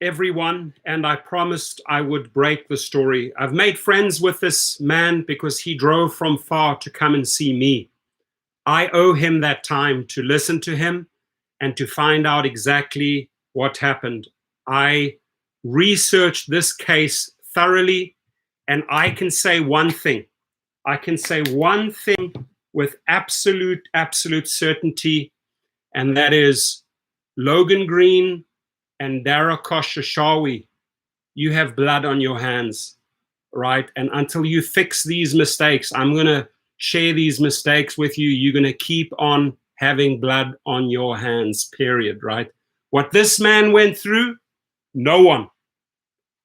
everyone, and I promised I would break the story. I've made friends with this man because he drove from far to come and see me. I owe him that time to listen to him and to find out exactly what happened. I researched this case thoroughly, and I can say one thing. I can say one thing with absolute certainty, and that is Logan Green and Dara Khosrowshahi, you have blood on your hands, right? And until you fix these mistakes, I'm going to share these mistakes with you. You're going to keep on having blood on your hands, period, right? What this man went through, no one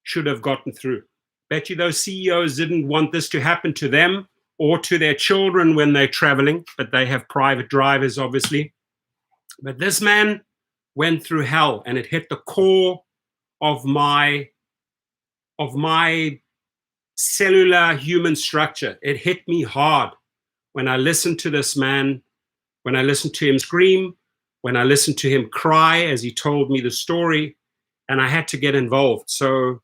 should have gotten through. Bet you those CEOs didn't want this to happen to them or to their children when they're traveling, but they have private drivers, obviously. But this man went through hell, and it hit the core of my cellular human structure. It hit me hard when I listened to this man, when I listened to him scream, when I listened to him cry as he told me the story, and I had to get involved. So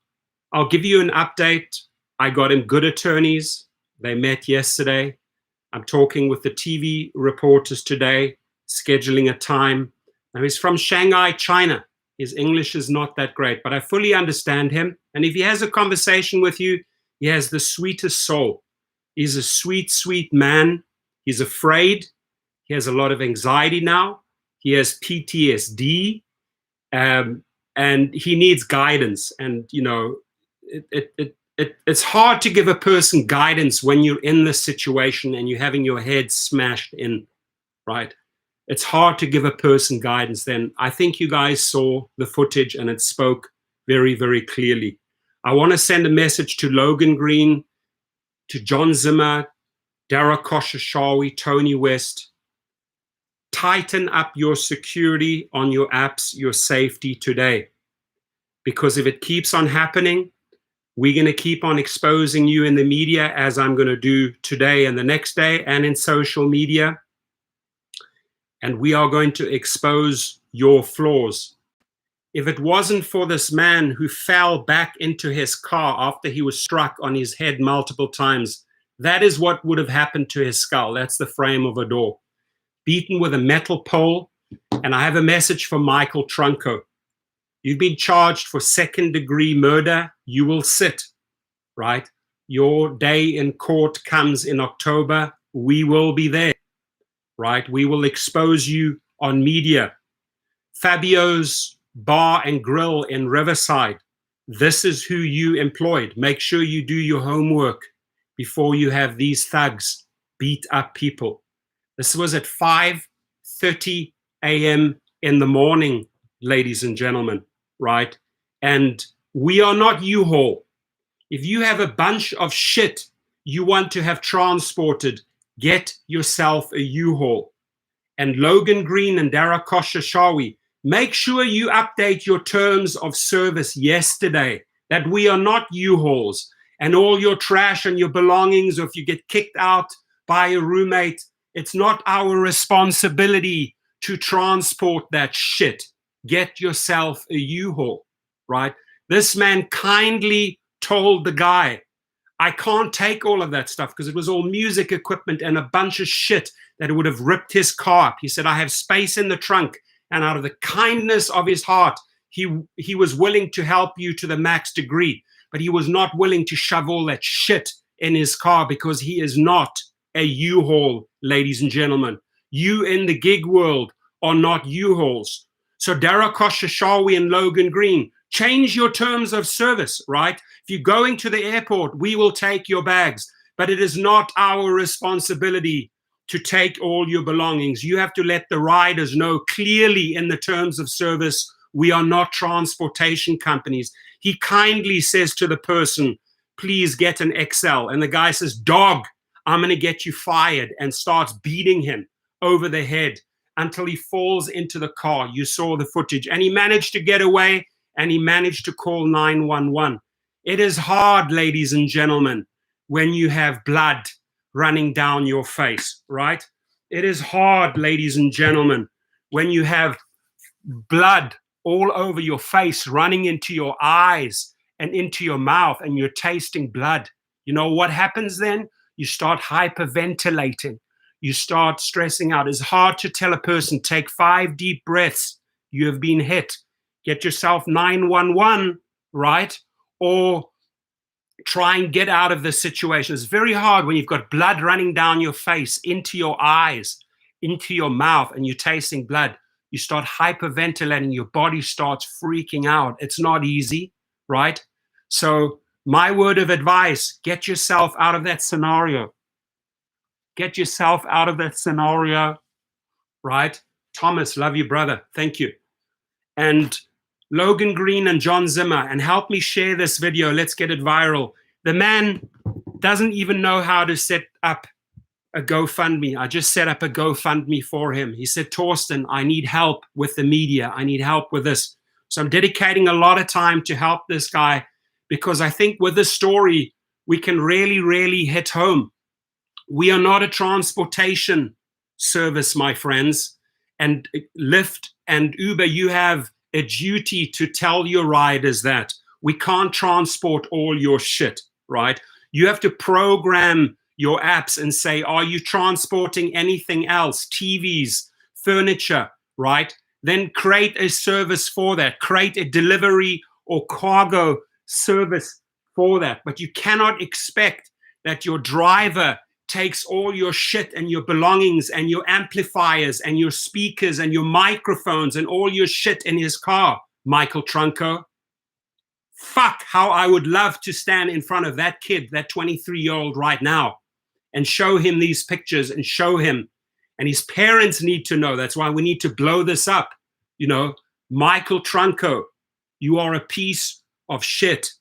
I'll give you an update. I got him good attorneys. They met yesterday. I'm talking with the TV reporters today, scheduling a time. Now, he's from Shanghai, China. His English is not that great, but I fully understand him. And if he has a conversation with you, he has the sweetest soul. He's a sweet, sweet man. He's afraid. He has a lot of anxiety now. He has PTSD, and he needs guidance. And, you know, it's hard to give a person guidance when you're in this situation and you're having your head smashed in, right? It's hard to give a person guidance then. I think you guys saw the footage and it spoke very, very clearly. I want to send a message to Logan Green, to John Zimmer, Dara Khosrowshahi, Tony West. Tighten up your security on your apps, your safety today. Because if it keeps on happening, we're going to keep on exposing you in the media, as I'm going to do today and the next day, and in social media. And we are going to expose your flaws. If it wasn't for this man who fell back into his car after he was struck on his head multiple times, that is what would have happened to his skull. That's the frame of a door. Beaten with a metal pole. And I have a message for Michael Trunco. You've been charged for second-degree murder. You will sit, right? Your day in court comes in October. We will be there, right? We will expose you on media. Fabio's Bar and Grill in Riverside. This is who you employed. Make sure you do your homework before you have these thugs beat up people. This was at 5:30 a.m. in the morning, ladies and gentlemen, right? And we are not U-Haul. If you have a bunch of shit you want to have transported, get yourself a U-Haul. And Logan Green and Dara Khosrowshahi, make sure you update your terms of service yesterday, that we are not U-Hauls. And all your trash and your belongings, or if you get kicked out by a roommate, it's not our responsibility to transport that shit. Get yourself a U-Haul, right? This man kindly told the guy, I can't take all of that stuff because it was all music equipment and a bunch of shit that would have ripped his car up. He said, I have space in the trunk. And out of the kindness of his heart, he was willing to help you to the max degree, but he was not willing to shove all that shit in his car because he is not a U-Haul, ladies and gentlemen. You in the gig world are not U-Hauls. So Dara Khosrowshahi and Logan Green, change your terms of service, right? If you're going to the airport, we will take your bags, but it is not our responsibility to take all your belongings. You have to let the riders know clearly in the terms of service, we are not transportation companies. He kindly says to the person, please get an XL. And the guy says, dog, I'm going to get you fired, and starts beating him over the head until he falls into the car. You saw the footage. And he managed to get away, and he managed to call 911. It is hard, ladies and gentlemen, when you have blood running down your face, right? It is hard, ladies and gentlemen, when you have blood all over your face, running into your eyes and into your mouth, and you're tasting blood. You know what happens then? You start hyperventilating. You start stressing out. It's hard to tell a person, take 5 deep breaths. You have been hit. Get yourself 911, right? Or try and get out of this situation. It's very hard when you've got blood running down your face, into your eyes, into your mouth, and you're tasting blood. You start hyperventilating, your body starts freaking out. It's not easy, right? So my word of advice, get yourself out of that scenario. Get yourself out of that scenario, right? Thomas, love you, brother. Thank you. And Logan Green and John Zimmer, and help me share this video. Let's get it viral. The man doesn't even know how to set up a GoFundMe. I just set up a GoFundMe for him. He said, Torsten, I need help with the media. I need help with this. So I'm dedicating a lot of time to help this guy, because I think with this story, we can really, really hit home. We are not a transportation service, my friends. And Lyft and Uber, you have a duty to tell your riders that we can't transport all your shit, right? You have to program your apps and say, are you transporting anything else? TVs, furniture, right? Then create a service for that. Create a delivery or cargo service for that. But you cannot expect that your driver takes all your shit and your belongings and your amplifiers and your speakers and your microphones and all your shit in his car, Michael Trunko. Fuck, how I would love to stand in front of that kid, that 23-year-old right now, and show him these pictures and show him. And his parents need to know. That's why we need to blow this up. You know, Michael Trunko, you are a piece of shit,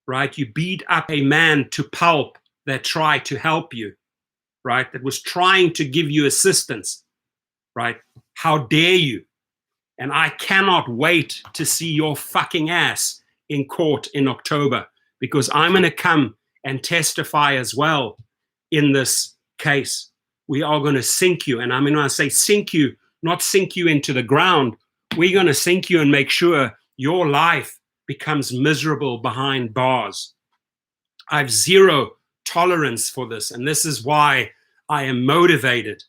right? You beat up a man to pulp that tried to help you, right? That was trying to give you assistance, right? How dare you? And I cannot wait to see your fucking ass in court in October, because I'm going to come and testify as well in this case. We are going to sink you. And I mean, when I say sink you, not sink you into the ground. We're going to sink you and make sure your life becomes miserable behind bars. I have zero tolerance for this. And this is why I am motivated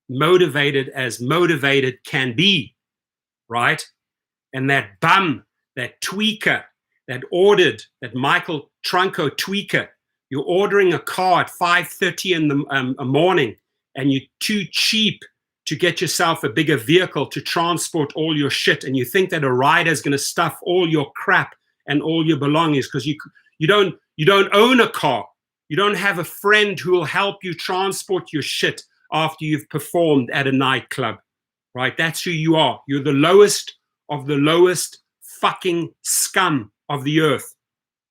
as motivated can be, right? And that bum, that tweaker, that Michael Trunko tweaker, you're ordering a car at 5:30 in the morning, and you're too cheap to get yourself a bigger vehicle to transport all your shit, and you think that a rider is going to stuff all your crap and all your belongings because you don't own a car. You don't have a friend who will help you transport your shit after you've performed at a nightclub, right? That's who you are. You're the lowest of the lowest fucking scum of the earth,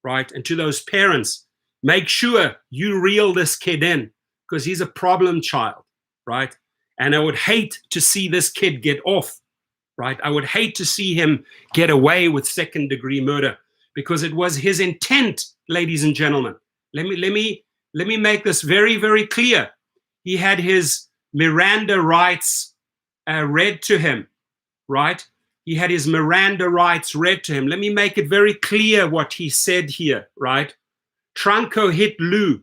right? And to those parents, make sure you reel this kid in, because he's a problem child, right? And I would hate to see this kid get off, right? I would hate to see him get away with second-degree murder, because it was his intent, ladies and gentlemen. Let me make this very, very clear. He had his Miranda rights read to him, right? He had his Miranda rights read to him. Let me make it very clear what he said here, right? Trunko hit Lou,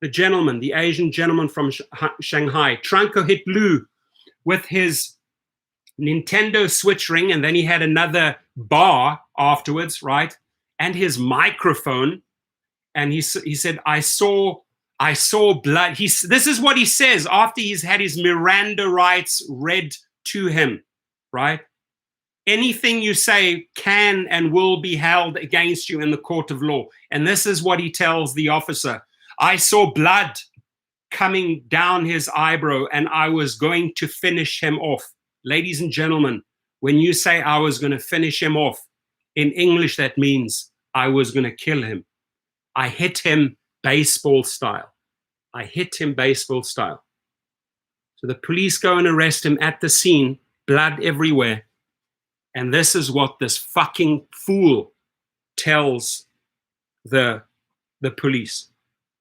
the gentleman, the Asian gentleman from Shanghai. Trunko hit Lou with his Nintendo Switch ring, and then he had another bar afterwards, right? And his microphone. And he said, I saw blood. This is what he says after he's had his Miranda rights read to him, right? Anything you say can and will be held against you in the court of law. And this is what he tells the officer. I saw blood coming down his eyebrow, and I was going to finish him off. Ladies and gentlemen, when you say I was going to finish him off, in English that means I was going to kill him. I hit him baseball style. I hit him baseball style. So the police go and arrest him at the scene, blood everywhere. And this is what this fucking fool tells the police.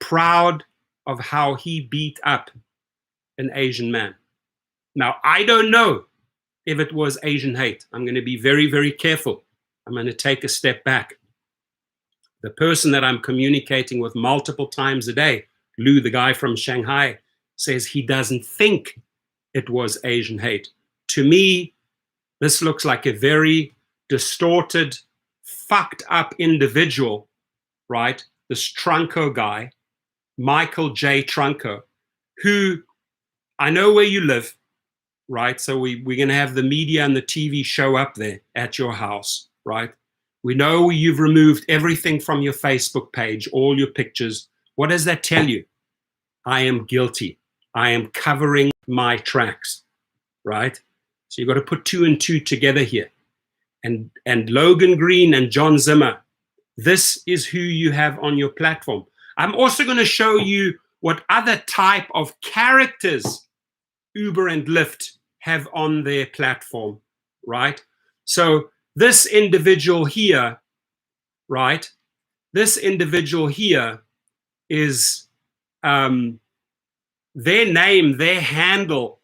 Proud of how he beat up an Asian man. Now, I don't know if it was Asian hate. I'm going to be very, very careful. I'm going to take a step back. The person that I'm communicating with multiple times a day, Lou, the guy from Shanghai, says he doesn't think it was Asian hate. To me, this looks like a very distorted, fucked up individual, right? This Trunco guy, Michael J. Trunco, who, I know where you live, right? So we're going to have the media and the TV show up there at your house, right? We know you've removed everything from your Facebook page, all your pictures. What does that tell you? I am guilty. I am covering my tracks, right? So you've got to put 2 and 2 together here. And Logan Green and John Zimmer, this is who you have on your platform. I'm also going to show you what other type of characters Uber and Lyft have on their platform, right? So this individual here, right? This individual here is their name, their handle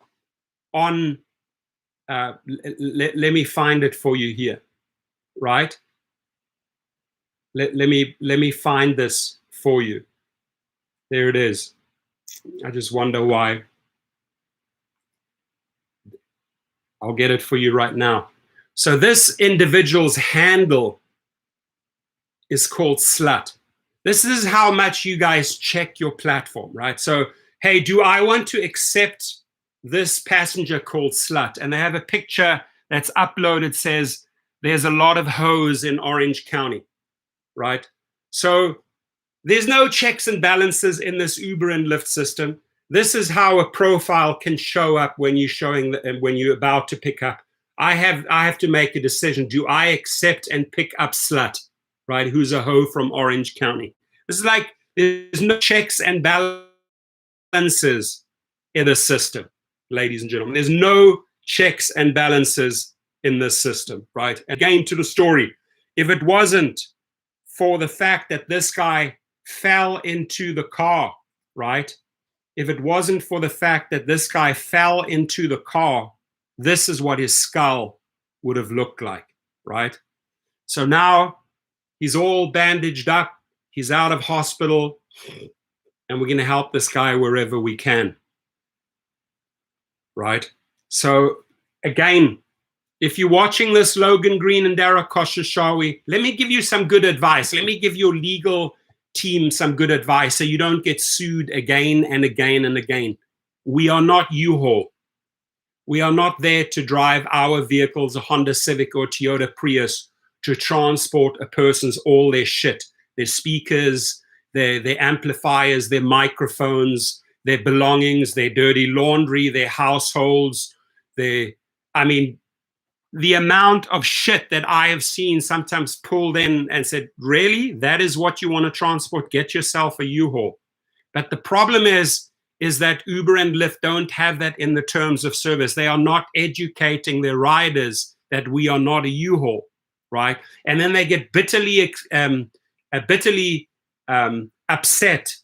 on, let me find it for you here, right? Let me find this for you. There it is. I just wonder why. I'll get it for you right now. So this individual's handle is called Slut. This is how much you guys check your platform, right? So, hey, do I want to accept this passenger called Slut? And they have a picture that's uploaded, says there's a lot of hoes in Orange County, right? So there's no checks and balances in this Uber and Lyft system. This is how a profile can show up when you're showing when you're about to pick up. I have to make a decision. Do I accept and pick up Slut, right? Who's a hoe from Orange County? This is like there's no checks and balances in the system, ladies and gentlemen. There's no checks and balances in this system, right? Again, to the story. If it wasn't for the fact that this guy fell into the car, right? If it wasn't for the fact that this guy fell into the car, this is what his skull would have looked like, right? So now he's all bandaged up, he's out of hospital, and we're going to help this guy wherever we can, right? So again, if you're watching this, Logan Green and Dara Khosrowshahi, let me give you some good advice. Let me give your legal team some good advice so you don't get sued again and again and again. We are not U-Haul. We are not there to drive our vehicles, a Honda Civic or Toyota Prius, to transport a person's all their shit, their speakers, their amplifiers, their microphones, their belongings, their dirty laundry, their households, the amount of shit that I have seen sometimes pulled in and said, really? That is what you want to transport? Get yourself a U-Haul. But the problem is that Uber and Lyft don't have that in the terms of service. They are not educating their riders that we are not a U-Haul, right? And then they get bitterly upset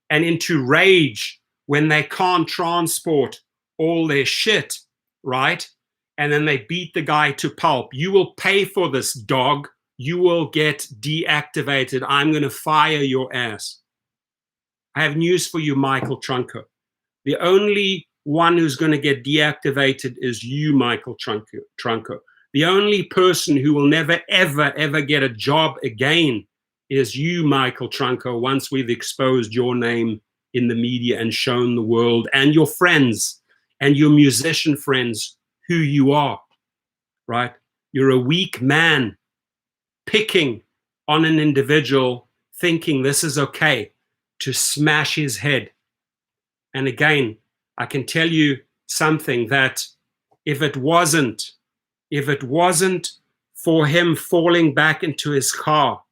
and into rage when they can't transport all their shit, right? And then they beat the guy to pulp. You will pay for this, dog. You will get deactivated. I'm going to fire your ass. I have news for you, Michael Trunco. The only one who's going to get deactivated is you, Michael Trunco. The only person who will never, ever, ever get a job again is you, Michael Trunco, once we've exposed your name in the media and shown the world and your friends and your musician friends who you are, right? You're a weak man picking on an individual, thinking this is okay, to smash his head. And again, I can tell you something, that if it wasn't for him falling back into his car,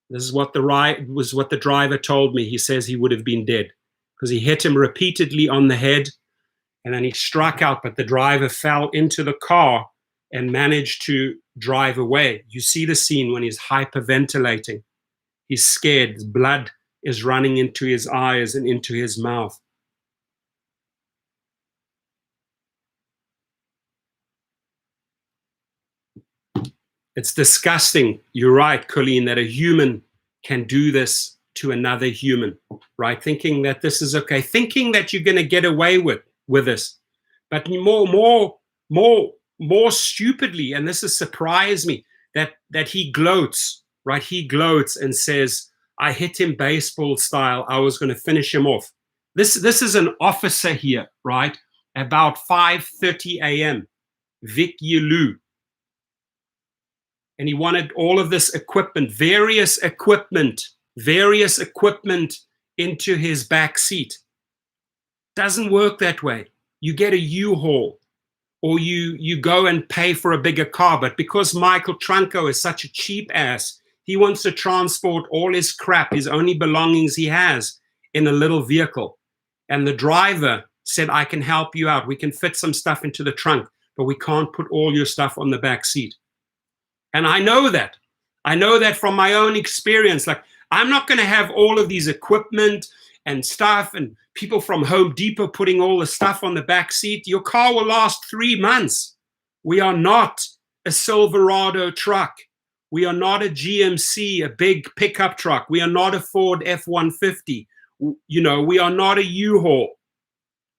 this is what the driver told me. He says he would have been dead because he hit him repeatedly on the head. And then he struck out, but the driver fell into the car and managed to drive away. You see the scene when he's hyperventilating. He's scared. Blood is running into his eyes and into his mouth. It's disgusting. You're right, Colleen, that a human can do this to another human, right? Thinking that this is okay, thinking that you're going to get away with this. But more stupidly, and this has surprised me, that he gloats, right? He gloats and says, I hit him baseball style. I was going to finish him off. This is an officer here, right? About 5:30 a.m. Vic Yelu. And he wanted all of this equipment, various equipment into his back seat. Doesn't work that way. You get a U-Haul, or you go and pay for a bigger car. But because Michael Trunko is such a cheap ass, he wants to transport all his crap, his only belongings he has, in a little vehicle. And the driver said, I can help you out. We can fit some stuff into the trunk, but we can't put all your stuff on the back seat. And I know that. I know that from my own experience. Like, I'm not going to have all of these equipment and stuff and people from Home Depot putting all the stuff on the back seat. Your car will last 3 months. We are not a Silverado truck. We are not a GMC, a big pickup truck. We are not a Ford F-150. You know, we are not a U-Haul,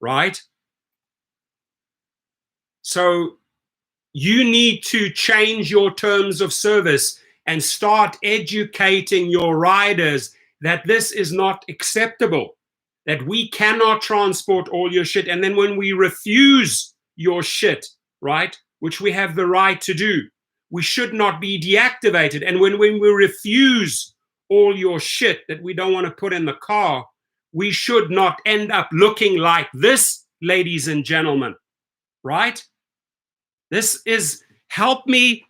right? So you need to change your terms of service and start educating your riders that this is not acceptable, that we cannot transport all your shit. And then when we refuse your shit, right, which we have the right to do, we should not be deactivated. And when we refuse all your shit that we don't want to put in the car, we should not end up looking like this, ladies and gentlemen, right? This is, help me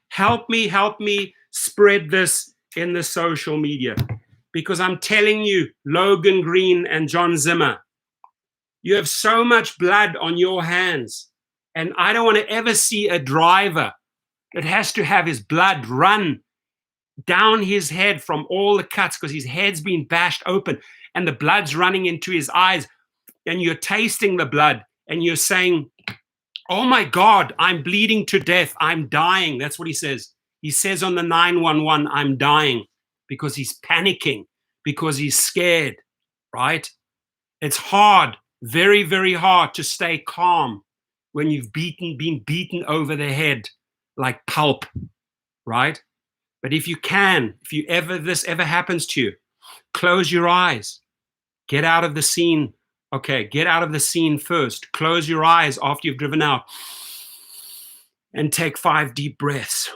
spread this in the social media. Because I'm telling you, Logan Green and John Zimmer, you have so much blood on your hands. And I don't want to ever see a driver that has to have his blood run down his head from all the cuts because his head's been bashed open and the blood's running into his eyes. And you're tasting the blood and you're saying, oh my God, I'm bleeding to death. I'm dying. That's what he says. He says on the 911, I'm dying, because he's panicking, because he's scared, right? It's hard, very, very hard to stay calm when you've been beaten over the head like pulp, right? But if you can, if this ever happens to you, close your eyes, get out of the scene. Okay, get out of the scene first. Close your eyes after you've driven out and take 5 deep breaths.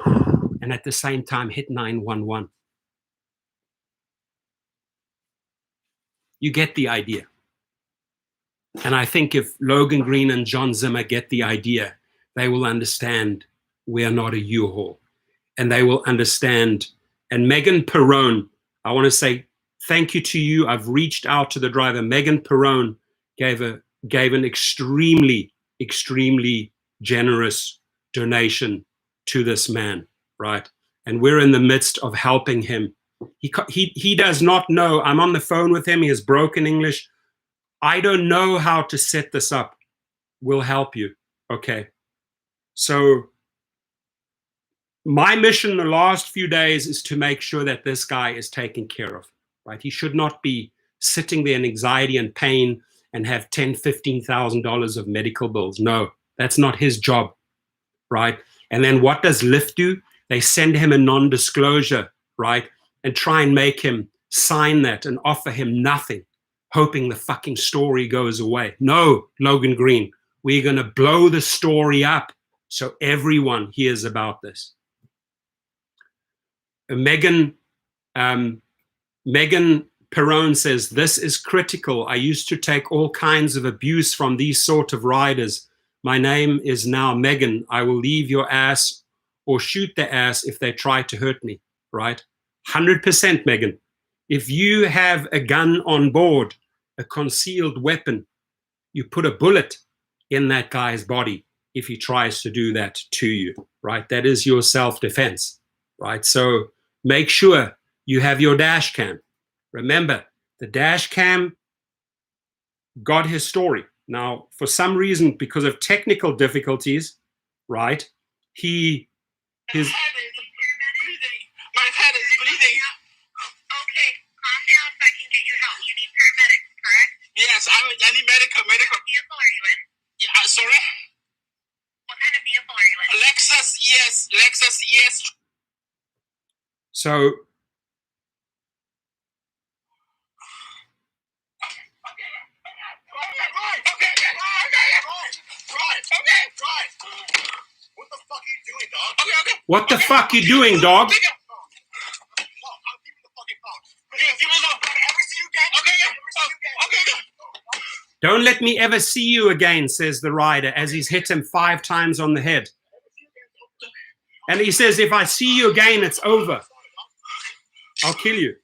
And at the same time, hit 911. You get the idea. And I think if Logan Green and John Zimmer get the idea, they will understand we are not a U-Haul. And they will understand. And Megan Perrone, I want to say thank you to you. I've reached out to the driver. Megan Perrone gave an extremely, extremely generous donation to this man, right? And we're in the midst of helping him. He does not know. I'm on the phone with him. He has broken English. I don't know how to set this up. We'll help you. Okay. So my mission the last few days is to make sure that this guy is taken care of, right? He should not be sitting there in anxiety and pain and have $10,000, $15,000 of medical bills. No, that's not his job, right? And then what does Lyft do? They send him a non-disclosure, right? And try and make him sign that and offer him nothing, hoping the fucking story goes away. No, Logan Green, we're going to blow the story up so everyone hears about this. Megan Perrone says, this is critical. I used to take all kinds of abuse from these sort of riders. My name is now Megan. I will leave your ass or shoot the ass if they try to hurt me, right? 100%, Megan. If you have a gun on board, a concealed weapon, you put a bullet in that guy's body if he tries to do that to you, right? That is your self-defense, right? So make sure you have your dash cam. Remember, the dash cam got his story. Now, for some reason, because of technical difficulties, right, his So what the fuck are you doing, dog? What the fuck you doing, dog? Don't let me ever see you again, says the rider as he's hit him 5 times on the head. And he says, if I see you again, it's over. I'll kill you.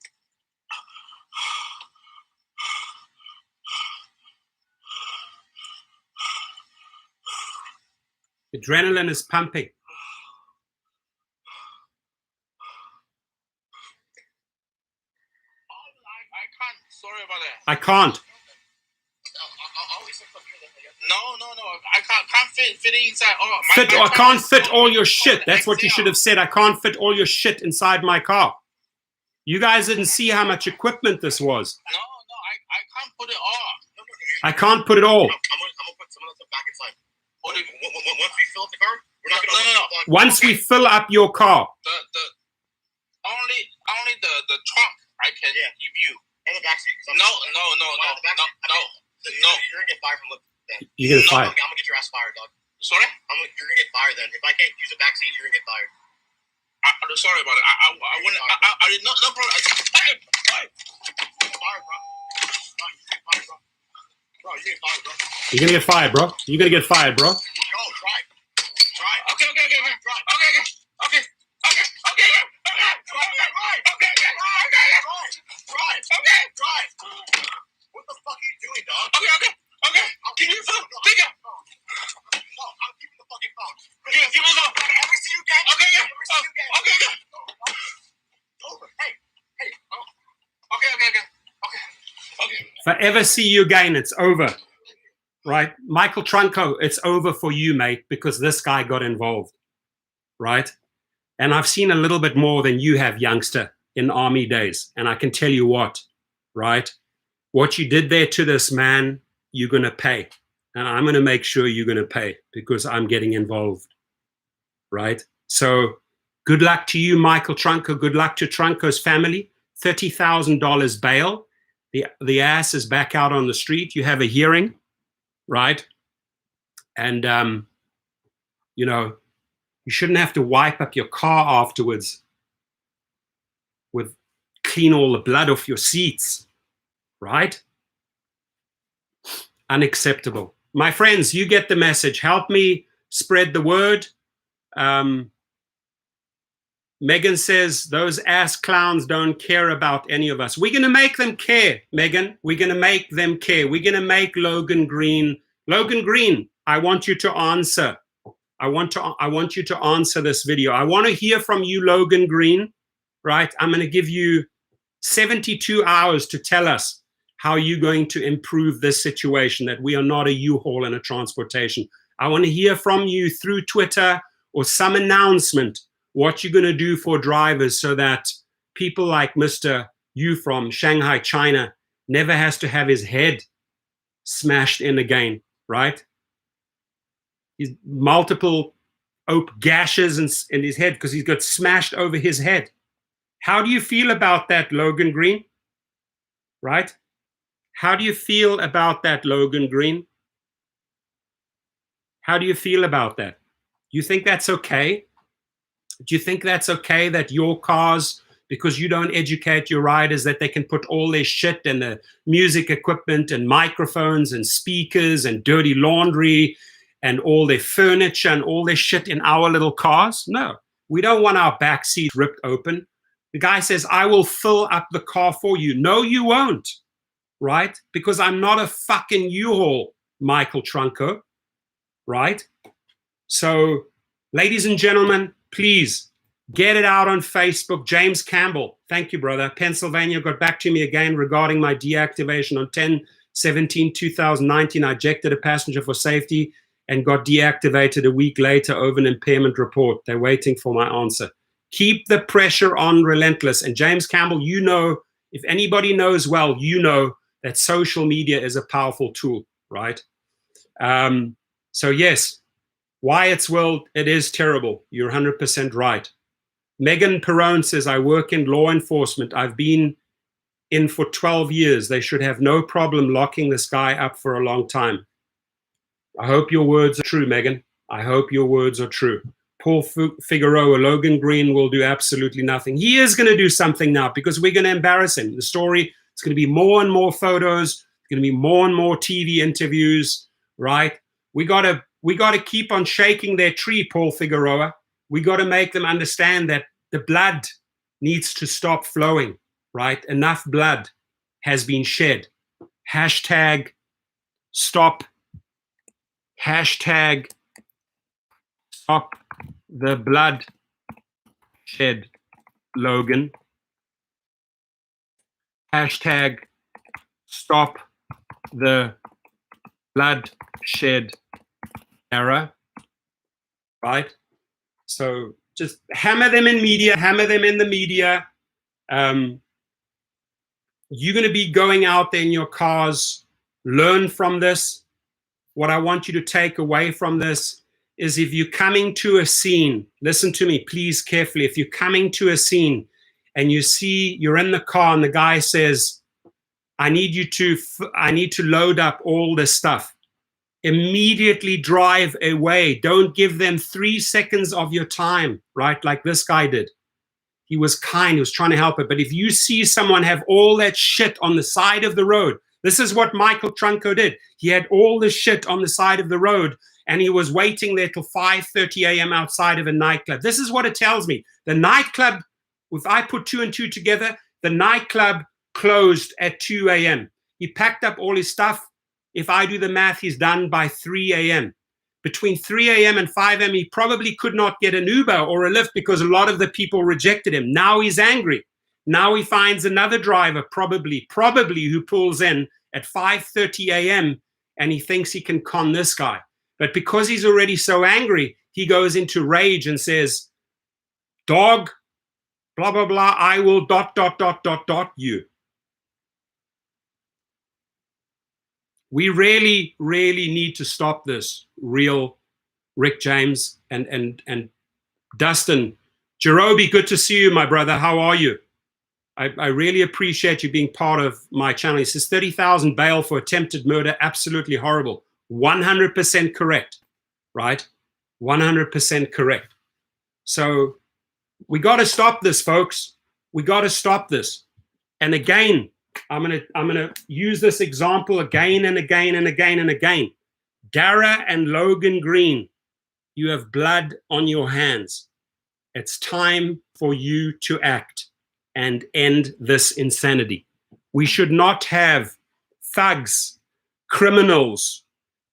Adrenaline is pumping. Sorry about that. I can't. No. I can't fit inside. I can't fit all your shit. That's what you should have said. I can't fit all your shit inside my car. You guys didn't see how much equipment this was. No, I can't put it all. I can't put it all. I'm gonna put some of the back inside. Once we fill up the car, we're not gonna. No. Once we fill up your car. The only the trunk I can give you. And the backseat. No. You're gonna get fired from Lyft. You're gonna fire. I'm gonna get your ass fired, dog. Sorry? You're gonna get fired then. If I can't use the backseat, you're gonna get fired. I'm sorry about it. I wouldn't. I did not. No problem. Hey! Fired, bro. Bro, you get fired, bro. You're gonna get fired, bro. You're gonna get fired, bro. Go, try. Okay. What the fuck are you doing, dog? Okay. Can you phone? Pick up. No, I'm keeping the fucking phone. Give me the phone. Ever see you again? Okay. Over. Hey. Okay. If I ever see you again, it's over. Right? Michael Trunco, it's over for you, mate, because this guy got involved. Right? And I've seen a little bit more than you have, youngster, in army days. And I can tell you what, right? What you did there to this man, you're going to pay. And I'm going to make sure you're going to pay because I'm getting involved. Right? So good luck to you, Michael Trunco. Good luck to Trunco's family. $30,000 bail. The ass is back out on the street. You have a hearing. Right? And, you know, you shouldn't have to wipe up your car afterwards with clean all the blood off your seats. Right? Unacceptable. My friends, you get the message. Help me spread the word. Megan says, those ass clowns don't care about any of us. We're going to make them care, Megan. We're going to make them care. We're going to make Logan Green. Logan Green, I want you to answer. I want you to answer this video. I want to hear from you, Logan Green, right? I'm going to give you 72 hours to tell us how you're going to improve this situation, that we are not a U-Haul and a transportation. I want to hear from you through Twitter or some announcement what you're going to do for drivers so that people like Mr. Yu from Shanghai, China, never has to have his head smashed in again, right? He's multiple gashes in his head because he's got smashed over his head. How do you feel about that, Logan Green? Right? How do you feel about that, Logan Green? How do you feel about that? You think that's okay? Do you think that's okay that your cars, because you don't educate your riders that they can put all their shit and the music equipment and microphones and speakers and dirty laundry and all their furniture and all their shit in our little cars? No, we don't want our back seat ripped open. The guy says, I will fill up the car for you. No, you won't, right? Because I'm not a fucking U-Haul, Michael Trunco, right? So, ladies and gentlemen, please get it out on Facebook. James Campbell, thank you, brother. Pennsylvania got back to me again regarding my deactivation on 10/17/2019. I ejected a passenger for safety and got deactivated a week later over an impairment report. They're waiting for my answer. Keep the pressure on, relentless. And James Campbell, you know, if anybody knows well, you know that social media is a powerful tool, right? So yes, Wyatt's World, it is terrible. You're 100% right. Megan Perone says, I work in law enforcement. I've been in for 12 years. They should have no problem locking this guy up for a long time. I hope your words are true, Megan. I hope your words are true. Paul Figueroa, Logan Green will do absolutely nothing. He is going to do something now because we're going to embarrass him. The story, it's going to be more and more photos. It's going to be more and more TV interviews, right? We got to keep on shaking their tree, Paul Figueroa. We got to make them understand that the blood needs to stop flowing, right? Enough blood has been shed. Hashtag stop. Hashtag stop the blood shed, Logan. Hashtag stop the blood shed, Dara. Right? So just hammer them in media, hammer them in the media. You're going to be going out there in your cars, learn from this. What I want you to take away from this is if you're coming to a scene, listen to me, please, carefully. If you're coming to a scene and you see you're in the car and the guy says, I need to load up all this stuff. Immediately drive away. Don't give them 3 seconds of your time, right? Like this guy did. He was kind, he was trying to help it. But if you see someone have all that shit on the side of the road, this is what Michael Trunco did. He had all the shit on the side of the road and he was waiting there till 5:30 a.m. outside of a nightclub. This is what it tells me. The nightclub, if I put 2 and 2 together, the nightclub closed at 2 a.m. He packed up all his stuff. If I do the math, he's done by 3 a.m. Between 3 a.m. and 5 a.m., he probably could not get an Uber or a Lyft because a lot of the people rejected him. Now he's angry. Now he finds another driver, probably who pulls in at 5:30 a.m. and he thinks he can con this guy. But because he's already so angry, he goes into rage and says, dog, blah, blah, blah, I will ... you. We really, really need to stop this, real Rick James and Dustin. Jerobi, good to see you, my brother. How are you? I really appreciate you being part of my channel. He says 30,000 bail for attempted murder, absolutely horrible. 100% correct, right? 100% correct. So we got to stop this, folks. We got to stop this. And again, I'm gonna use this example again and again and again and again. Dara and Logan Green, you have blood on your hands. It's time for you to act and end this insanity. We should not have thugs, criminals,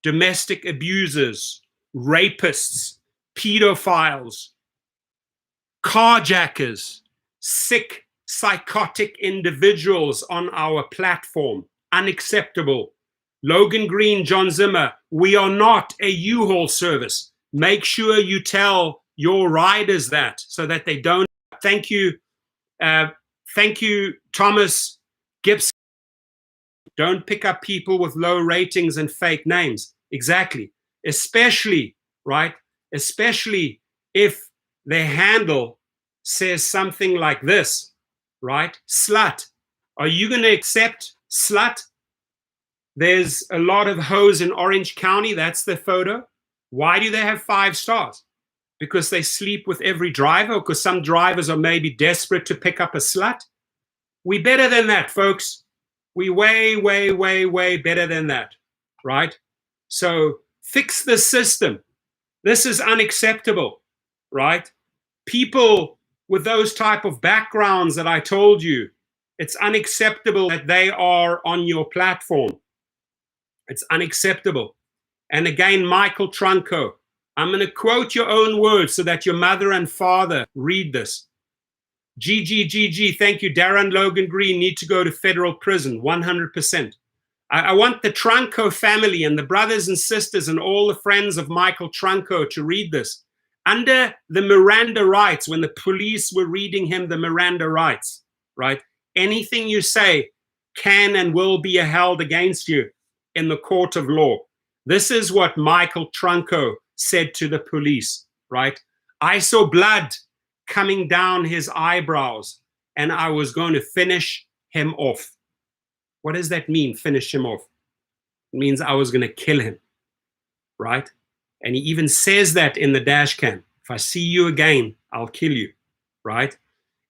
domestic abusers, rapists, pedophiles, carjackers, sick, psychotic individuals on our platform. Unacceptable. Logan Green, John Zimmer, we are not a U-Haul service. Make sure you tell your riders that so that they don't. Thank you, Thomas Gibson. Don't pick up people with low ratings and fake names. Exactly. Especially, right? Especially if their handle says something like this. Right? Slut. Are you going to accept slut? There's a lot of hoes in Orange County. That's the photo. Why do they have 5 stars? Because they sleep with every driver? Or because some drivers are maybe desperate to pick up a slut? We better than that, folks. We way, way, way, way better than that. Right? So fix the system. This is unacceptable. Right? People with those type of backgrounds that I told you, it's unacceptable that they are on your platform. It's unacceptable. And again, Michael Trunco, I'm going to quote your own words so that your mother and father read this. GGGG, thank you. Dara and Logan Green need to go to federal prison, 100%. I want the Trunco family and the brothers and sisters and all the friends of Michael Trunco to read this. Under the Miranda rights, when the police were reading him the Miranda rights, right? Anything you say can and will be held against you in the court of law. This is what Michael Trunco said to the police, right? I saw blood coming down his eyebrows, and I was going to finish him off. What does that mean, finish him off? It means I was going to kill him, right? And he even says that in the dash cam. If I see you again, I'll kill you, right?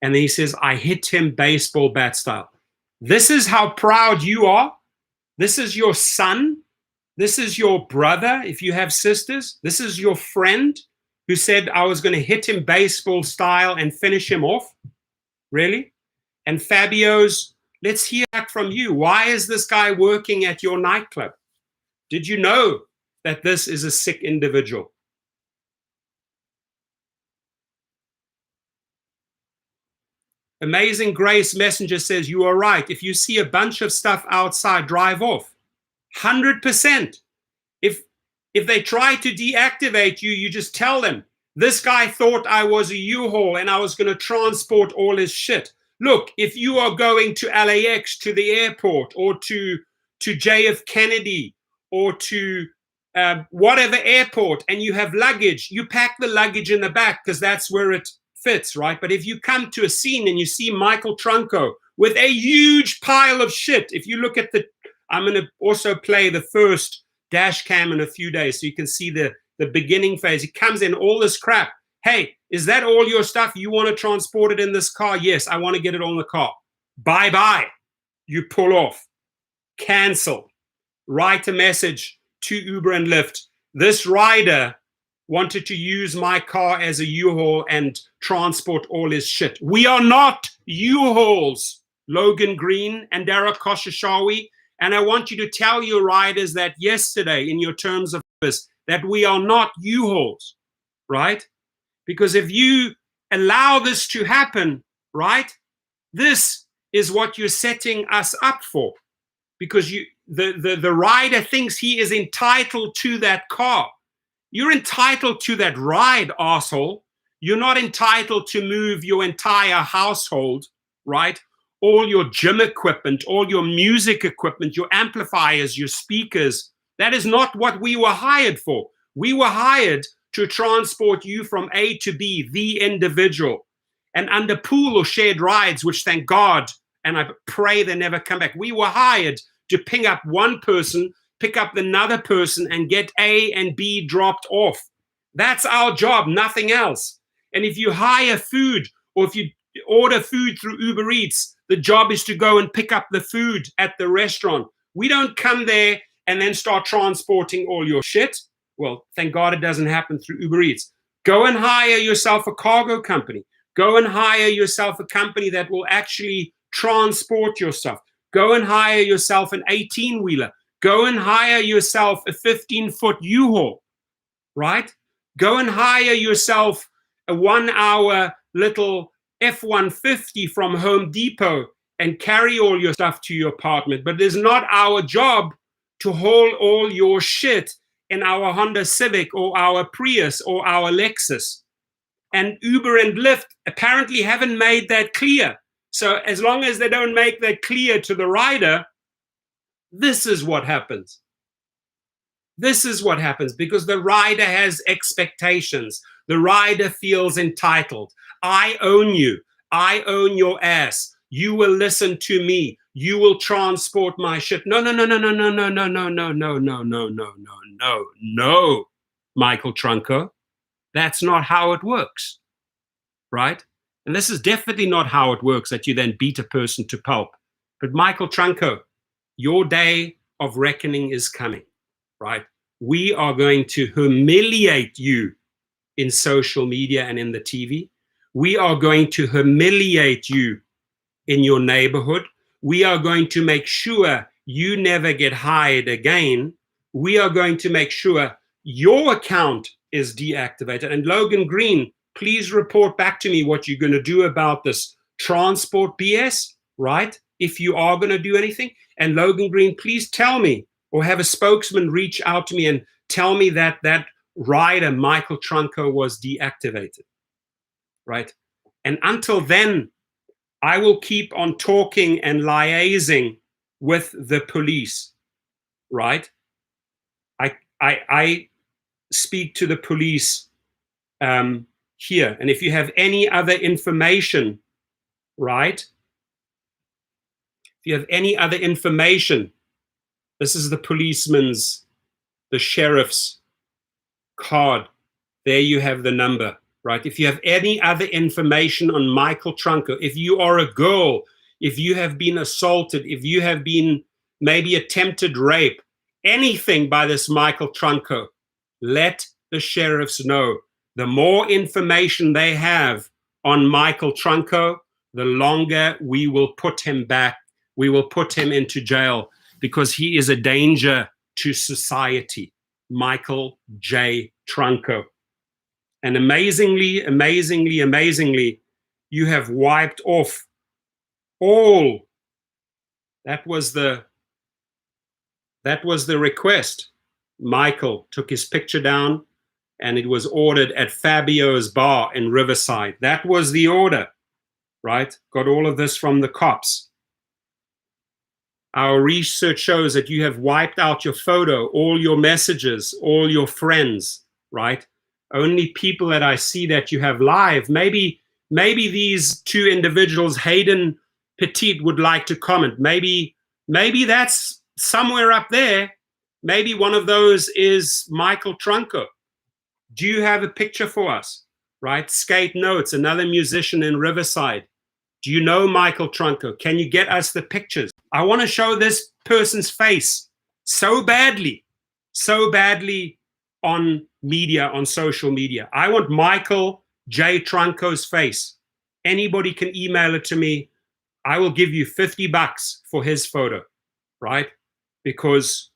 And then he says, I hit him baseball bat style. This is how proud you are. This is your son. This is your brother, if you have sisters. This is your friend who said I was going to hit him baseball style and finish him off. Really? And Fabio's, let's hear that from you. Why is this guy working at your nightclub? Did you know that this is a sick individual? Amazing Grace Messenger says, you are right. If you see a bunch of stuff outside, drive off. 100%. If they try to deactivate you, you just tell them, this guy thought I was a U-Haul and I was going to transport all his shit. Look, if you are going to LAX, to the airport, or to JF Kennedy, or to whatever airport, and you have luggage, you pack the luggage in the back because that's where it fits, right? But if you come to a scene and you see Michael Trunco with a huge pile of shit, if you look at I'm going to also play the first dash cam in a few days so you can see the beginning phase. He comes in, all this crap. Hey, is that all your stuff? You want to transport it in this car? Yes, I want to get it on the car. Bye-bye. You pull off. Cancel. Write a message to Uber and Lyft. This rider wanted to use my car as a U-Haul and transport all his shit. We are not U-Hauls, Logan Green and Dara Khosrowshahi. And I want you to tell your riders that yesterday in your terms of service that we are not U-Hauls, right? Because if you allow this to happen, right, this is what you're setting us up for. Because the rider thinks he is entitled to that car. You're entitled to that ride, asshole. You're not entitled to move your entire household, right? All your gym equipment, all your music equipment, your amplifiers, your speakers. That is not what we were hired for. We were hired to transport you from A to B, the individual. And under pool or shared rides, which thank God, and I pray they never come back, we were hired to pick up one person, pick up another person, and get A and B dropped off. That's our job, nothing else. And if you hire food, or if you order food through Uber Eats, the job is to go and pick up the food at the restaurant. We don't come there and then start transporting all your shit. Well, thank God it doesn't happen through Uber Eats. Go and hire yourself a cargo company. Go and hire yourself a company that will actually transport your stuff. Go and hire yourself an 18-wheeler. Go and hire yourself a 15-foot U-Haul, right? Go and hire yourself a 1-hour little F-150 from Home Depot and carry all your stuff to your apartment. But it is not our job to haul all your shit in our Honda Civic or our Prius or our Lexus. And Uber and Lyft apparently haven't made that clear. So as long as they don't make that clear to the rider, this is what happens. This is what happens because the rider has expectations. The rider feels entitled. I own you. I own your ass. You will listen to me. You will transport my shit. No, no, no, no, no, no, no, no, no, no, no, no, no, no, no, no, Michael Trunco. That's not how it works, right? And this is definitely not how it works, that you then beat a person to pulp. But Michael Trunco, your day of reckoning is coming, right? We are going to humiliate you in social media and in the TV. We are going to humiliate you in your neighborhood. We are going to make sure you never get hired again. We are going to make sure your account is deactivated. And Logan Green, please report back to me what you're going to do about this transport BS, right? If you are going to do anything. And Logan Green, please tell me, or have a spokesman reach out to me and tell me that that rider, Michael Trunco, was deactivated, right? And until then, I will keep on talking and liaising with the police, right? I speak to the police here. And if you have any other information, right? If you have any other information, this is the policeman's, the sheriff's card. There you have the number, right? If you have any other information on Michael Trunco, if you are a girl, if you have been assaulted, if you have been maybe attempted rape, anything by this Michael Trunco, let the sheriffs know. The more information they have on Michael Trunco, the longer we will put him back. We will put him into jail because he is a danger to society. Michael J. Trunco. And amazingly, you have wiped off all. That was the request. Michael took his picture down and it was ordered at Fabio's bar in Riverside. That was the order, right? Got all of this from the cops. Our research shows that you have wiped out your photo, all your messages, all your friends, right? Only people that I see that you have live. Maybe these two individuals, Hayden Petit, would like to comment. Maybe that's somewhere up there. Maybe one of those is Michael Trunco. Do you have a picture for us? Right? Skate Notes, another musician in Riverside. Do you know Michael Trunco? Can you get us the pictures? I want to show this person's face so badly on media, on social media. I want Michael J. Trunco's face. Anybody can email it to me. I will give you $50 for his photo, right? Because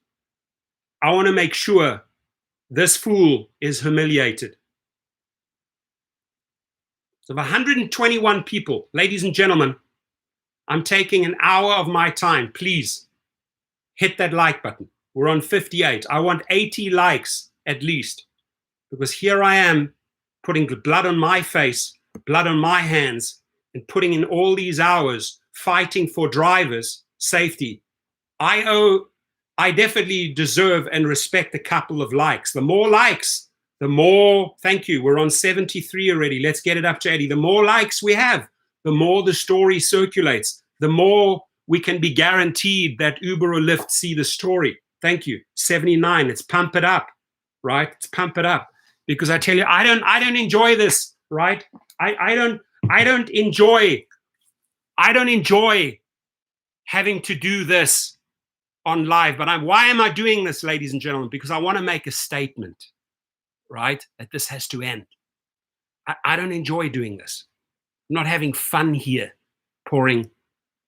I want to make sure this fool is humiliated. So 121 people, ladies and gentlemen, I'm taking an hour of my time. Please hit that like button. We're on 58. I want 80 likes at least, because here I am putting blood on my face, blood on my hands, and putting in all these hours fighting for drivers' safety. I definitely deserve and respect a couple of likes. The more likes, the more, thank you, we're on 73 already. Let's get it up to 80. The more likes we have, the more the story circulates, the more we can be guaranteed that Uber or Lyft see the story. Thank you. 79, let's pump it up, right? Let's pump it up. Because I tell you, I don't enjoy this, right? I don't enjoy having to do this on live, but why am I doing this, ladies and gentlemen? Because I want to make a statement, right? That this has to end. I don't enjoy doing this. I'm not having fun here, pouring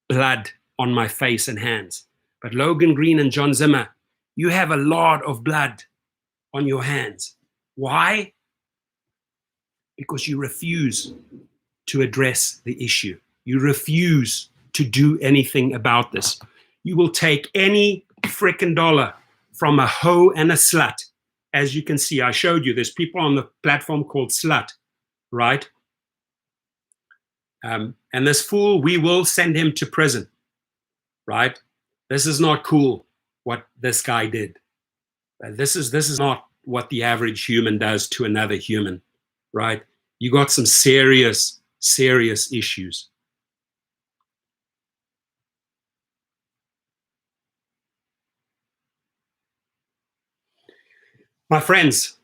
blood on my face and hands. But Logan Green and John Zimmer, you have a lot of blood on your hands. Why? Because you refuse to address the issue. You refuse to do anything about this. You will take any frickin' dollar from a hoe and a slut. As you can see, I showed you, there's people on the platform called Slut, right? And this fool, we will send him to prison, right? This is not cool, what this guy did. This is not what the average human does to another human, right? You got some serious issues. My friends,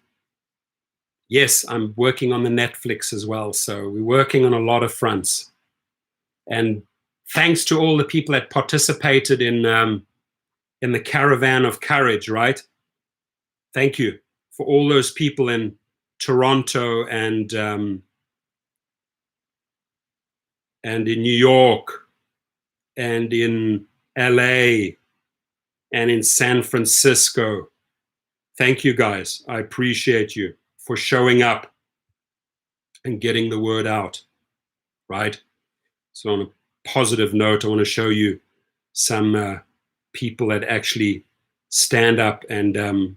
yes, I'm working on the Netflix as well. So we're working on a lot of fronts. And thanks to all the people that participated in the Caravan of Courage, right? Thank you for all those people in Toronto and in New York and in LA and in San Francisco. Thank you, guys. I appreciate you for showing up and getting the word out, right? So on a positive note, I want to show you some people that actually stand up and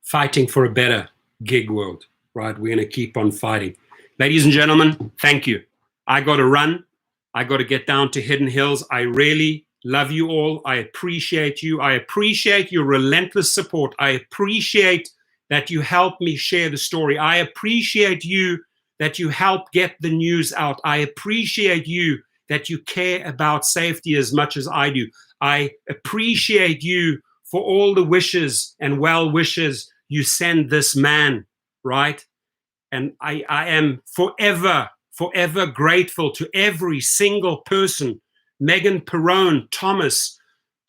fighting for a better gig world, right? We're going to keep on fighting. Ladies and gentlemen, thank you. I got to run. I got to get down to Hidden Hills. I really love you all. I appreciate you. I appreciate your relentless support. I appreciate that you help me share the story. I appreciate you that you help get the news out. I appreciate you that you care about safety as much as I do. I appreciate you for all the wishes and well wishes you send this man, right? And I am forever grateful to every single person, Megan Perrone, Thomas,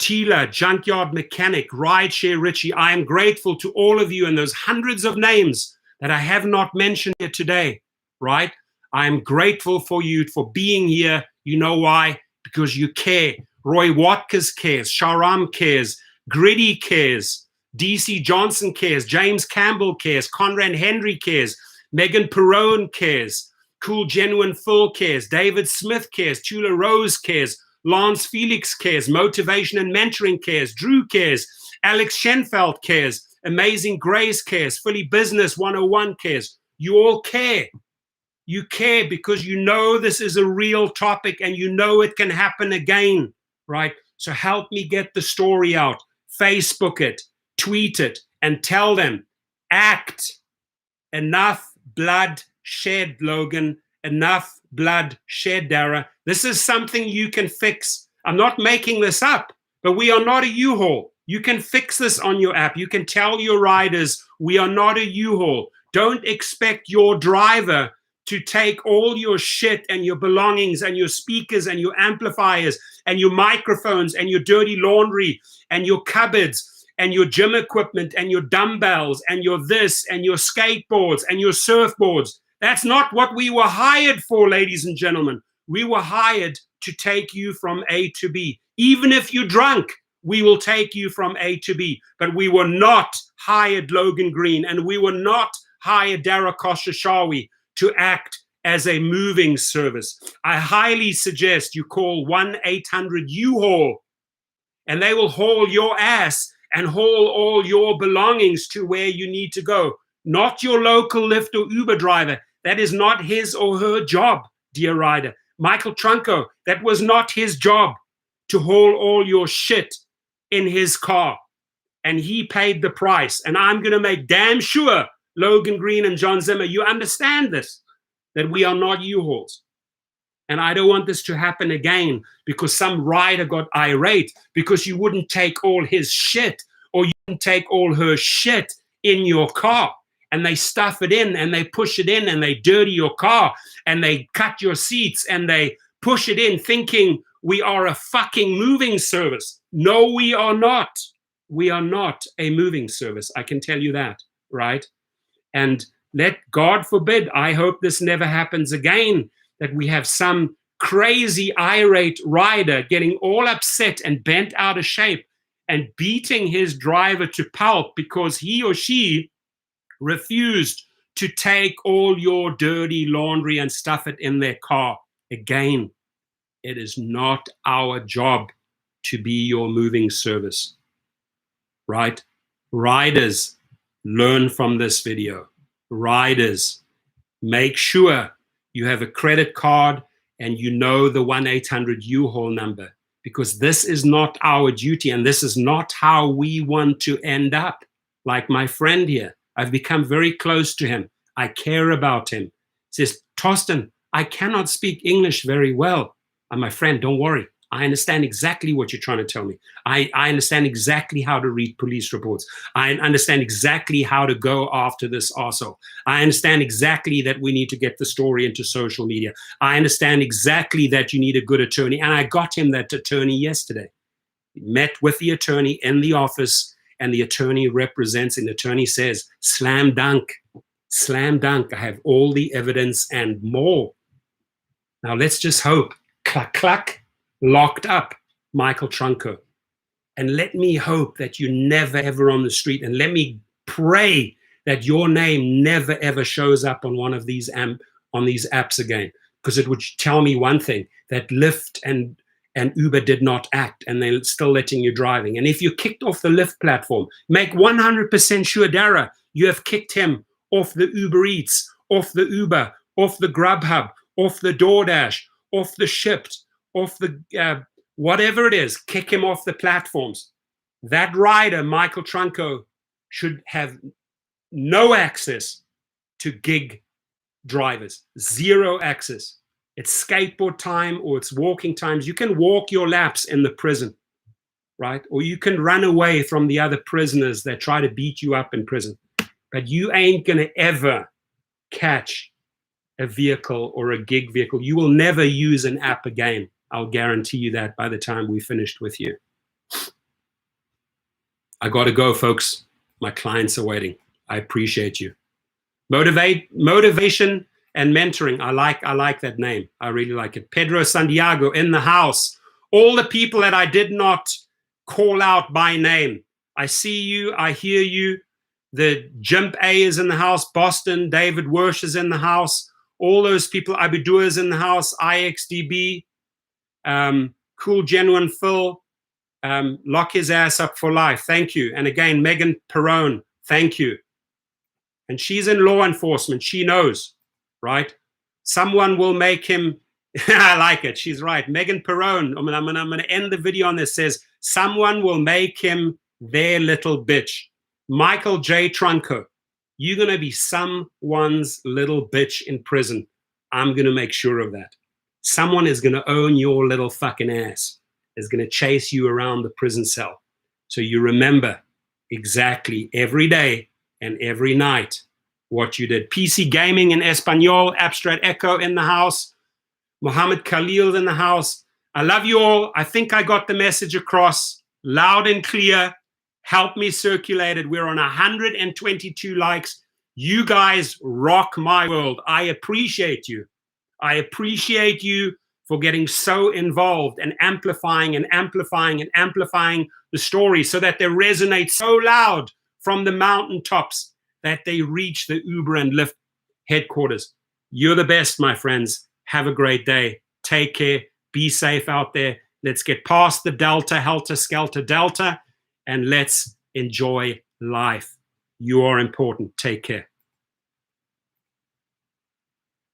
Tila, Junkyard Mechanic, Rideshare Richie. I am grateful to all of you and those hundreds of names that I have not mentioned here today, right? I am grateful for you for being here. You know why? Because you care. Roy Watkins cares, Sharam cares, Gritty cares, DC Johnson cares, James Campbell cares, Conrad Henry cares, Megan Perrone cares, Cool Genuine Phil cares, David Smith cares, Tula Rose cares, Lance Felix cares, Motivation and Mentoring cares, Drew cares, Alex Schenfeld cares, Amazing Grace cares, Philly Business 101 cares. You all care. You care because you know this is a real topic and you know it can happen again, right? So help me get the story out. Facebook it, tweet it, and tell them, act. Enough blood shed, Logan. Enough blood shed, Dara. This is something you can fix. I'm not making this up, but we are not a U-Haul. You can fix this on your app. You can tell your riders, we are not a U-Haul. Don't expect your driver to take all your shit and your belongings and your speakers and your amplifiers and your microphones and your dirty laundry and your cupboards and your gym equipment and your dumbbells and your this and your skateboards and your surfboards. That's not what we were hired for, ladies and gentlemen. We were hired to take you from A to B. Even if you're drunk, we will take you from A to B. But we were not hired Logan Green, and we were not hired Dara Khosrowshahi to act as a moving service. I highly suggest you call 1-800-U-Haul, and they will haul your ass and haul all your belongings to where you need to go. Not your local Lyft or Uber driver. That is not his or her job, dear rider. Michael Trunco, that was not his job to haul all your shit in his car. And he paid the price. And I'm going to make damn sure, Logan Green and John Zimmer, you understand this, that we are not U-Hauls. And I don't want this to happen again because some rider got irate because you wouldn't take all his shit or you wouldn't take all her shit in your car. And they stuff it in and they push it in and they dirty your car and they cut your seats and they push it in thinking we are a fucking moving service. No, we are not. We are not a moving service. I can tell you that, right? And let God forbid, I hope this never happens again, that we have some crazy irate rider getting all upset and bent out of shape and beating his driver to pulp because he or she refused to take all your dirty laundry and stuff it in their car. Again, it is not our job to be your moving service, right? Riders, learn from this video. Riders, make sure you have a credit card and you know the 1-800-U-Haul number, because this is not our duty and this is not how we want to end up. Like my friend here, I've become very close to him. I care about him. He says, Tostan, I cannot speak English very well. And my friend, don't worry. I understand exactly what you're trying to tell me. I understand exactly how to read police reports. I understand exactly how to go after this also. I understand exactly that we need to get the story into social media. I understand exactly that you need a good attorney. And I got him that attorney yesterday. He met with the attorney in the office and the attorney represents, and the attorney says, slam dunk, slam dunk. I have all the evidence and more. Now let's just hope, cluck, cluck, locked up Michael Trunco. And let me hope that you're never ever on the street, and let me pray that your name never ever shows up on one of these apps again, because it would tell me one thing, that Lyft and Uber did not act and they're still letting you driving. And if you kicked off the Lyft platform, make 100% sure, Dara, you have kicked him off the Uber Eats, off the Uber, off the Grubhub, off the DoorDash, off the shipped, off the whatever it is, kick him off the platforms. That rider, Michael Trunko, should have no access to gig drivers, zero access. It's skateboard time or it's walking times. You can walk your laps in the prison, right? Or you can run away from the other prisoners that try to beat you up in prison. But you ain't going to ever catch a vehicle or a gig vehicle. You will never use an app again. I'll guarantee you that by the time we finished with you. I got to go, folks. My clients are waiting. I appreciate you. Motivation and mentoring. I like that name. I really like it. Pedro Santiago in the house. All the people that I did not call out by name. I see you. I hear you. The Jimp A is in the house. Boston. David Wersch is in the house. All those people. Abidua is in the house. IXDB. Cool Genuine Phil. Lock his ass up for life. Thank you. And again, Megan Perrone. Thank you. And she's in law enforcement. She knows, right? Someone will make him. I like it. She's right. Megan Perrone. I'm going to end the video on this. Says someone will make him their little bitch. Michael J. Trunko, you're going to be someone's little bitch in prison. I'm going to make sure of that. Someone is going to own your little fucking ass. Is going to chase you around the prison cell. So you remember exactly every day and every night what you did. PC Gaming in Espanol, Abstract Echo in the house. Mohammed Khalil in the house. I love you all. I think I got the message across loud and clear. Help me circulate it. We're on 122 likes. You guys rock my world. I appreciate you. I appreciate you for getting so involved and amplifying the story so that they resonate so loud from the mountaintops that they reach the Uber and Lyft headquarters. You're the best, my friends. Have a great day. Take care. Be safe out there. Let's get past the Delta, Helter Skelter Delta, and let's enjoy life. You are important. Take care.